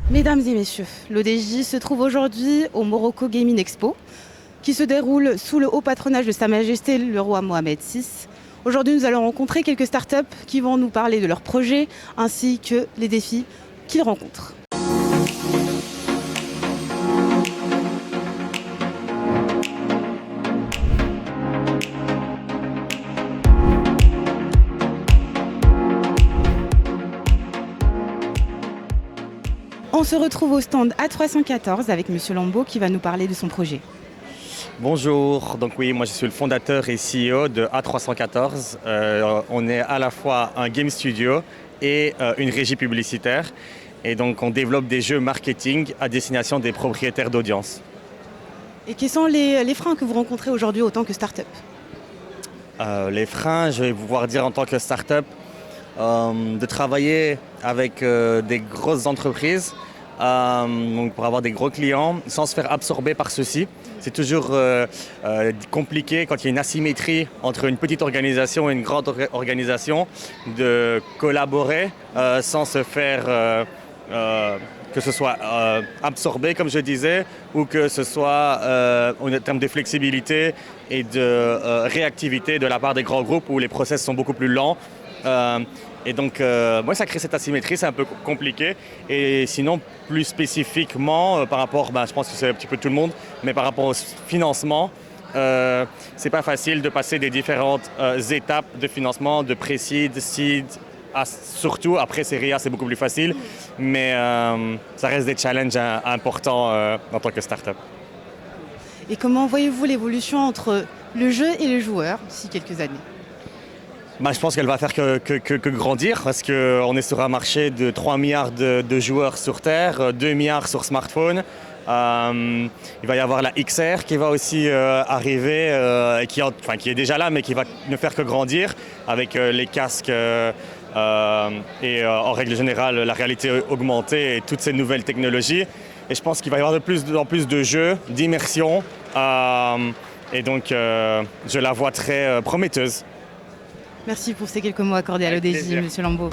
Mesdames et messieurs, l'ODJ se trouve aujourd'hui au Morocco Gaming Expo, qui se déroule sous le haut patronage de Sa Majesté le roi Mohamed VI. Aujourd'hui, nous allons rencontrer quelques startups qui vont nous parler de leurs projets ainsi que les défis qu'ils rencontrent. On se retrouve au stand A314 avec Monsieur Lambeau qui va nous parler de son projet. Bonjour, donc oui, moi je suis le fondateur et CEO de A314. On est à la fois un game studio et une régie publicitaire. Et donc on développe des jeux marketing à destination des propriétaires d'audience. Et quels sont les freins que vous rencontrez aujourd'hui en tant que start-up? Les freins, je vais pouvoir dire en tant que start-up, de travailler avec des grosses entreprises donc pour avoir des gros clients sans se faire absorber par ceux-ci. C'est toujours compliqué quand il y a une asymétrie entre une petite organisation et une grande organisation de collaborer sans se faire que ce soit absorbé comme je disais ou que ce soit en termes de flexibilité et de réactivité de la part des grands groupes où les process sont beaucoup plus lents. Et donc, moi, ça crée cette asymétrie, c'est un peu compliqué. Et sinon, plus spécifiquement, par rapport, je pense que c'est un petit peu tout le monde, mais par rapport au financement, c'est pas facile de passer des différentes étapes de financement, de pré-seed, seed, surtout après Serie A, c'est beaucoup plus facile, mais ça reste des challenges importants en tant que start-up. Et comment voyez-vous l'évolution entre le jeu et le joueur d'ici quelques années? Je pense qu'elle va faire que grandir parce qu'on est sur un marché de 3 milliards de joueurs sur Terre, 2 milliards sur smartphone. Il va y avoir la XR qui va aussi arriver, qui est déjà là mais qui va ne faire que grandir avec les casques et en règle générale la réalité augmentée et toutes ces nouvelles technologies. Et je pense qu'il va y avoir de plus en plus de jeux, d'immersion et donc je la vois très prometteuse. Merci pour ces quelques mots accordés à l'ODJ, Monsieur Lambeau.